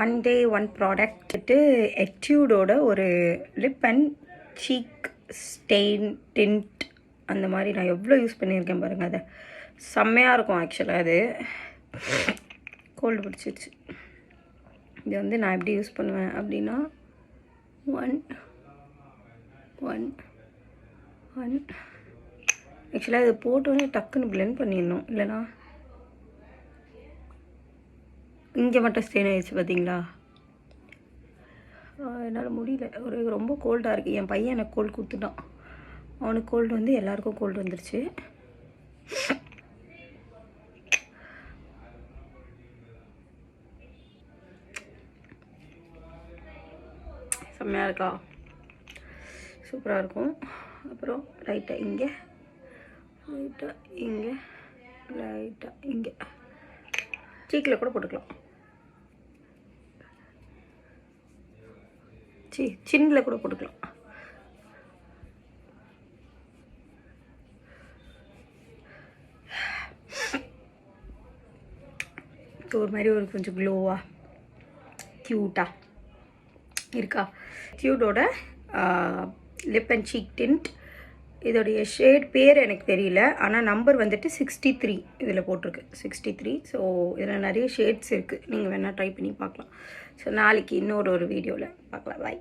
One day one product எட்யூடோட ஒரு lip and cheek stain tint அந்த மாதிரி நான் எவ்வளோ யூஸ் பண்ணியிருக்கேன் பாருங்கள். அதை செம்மையாக இருக்கும். ஆக்சுவலாக அது கோல்டு பிடிச்சிருச்சு. இது வந்து நான் எப்படி யூஸ் பண்ணுவேன் அப்படின்னா ஒன் ஆக்சுவலாக இது போட்டோன்னே டக்குன்னு பிளெண்ட் பண்ணிடணும், இல்லைனா இங்கே மட்டும் ஸ்டெயின் ஆகிடுச்சு பார்த்தீங்களா. என்னால் முடியல, ரொம்ப கோல்டாக இருக்குது. என் பையன் எனக்கு கோல்டு கொடுத்துட்டான். அவனுக்கு கோல்டு வந்து எல்லாருக்கும் கோல்டு வந்துருச்சு. செம்மையாக இருக்கா, சூப்பராக இருக்கும். அப்புறம் லைட்டாக இங்கே, லைட்டாக இங்கே, லைட்டாக இங்கே, சீக்கில் கூட போட்டுக்கலாம். சின்னில் கூட போட்டுக்கலாம். ஒரு மாதிரி ஒரு கொஞ்சம் க்ளோவாக க்யூட்டாக இருக்கா. க்யூட்டோட லிப் அண்ட் சீக் டிண்ட். இதோடைய ஷேட் பேர் எனக்கு தெரியல, ஆனால் நம்பர் வந்துட்டு 63 இதில் போட்டிருக்கு, 63. ஸோ இதில் நிறைய ஷேட்ஸ் இருக்குது, நீங்கள் வேணால் ட்ரை பண்ணி பார்க்கலாம். ஸோ நாளைக்கு இன்னொரு வீடியோவில் பார்க்கலாம். பாய்.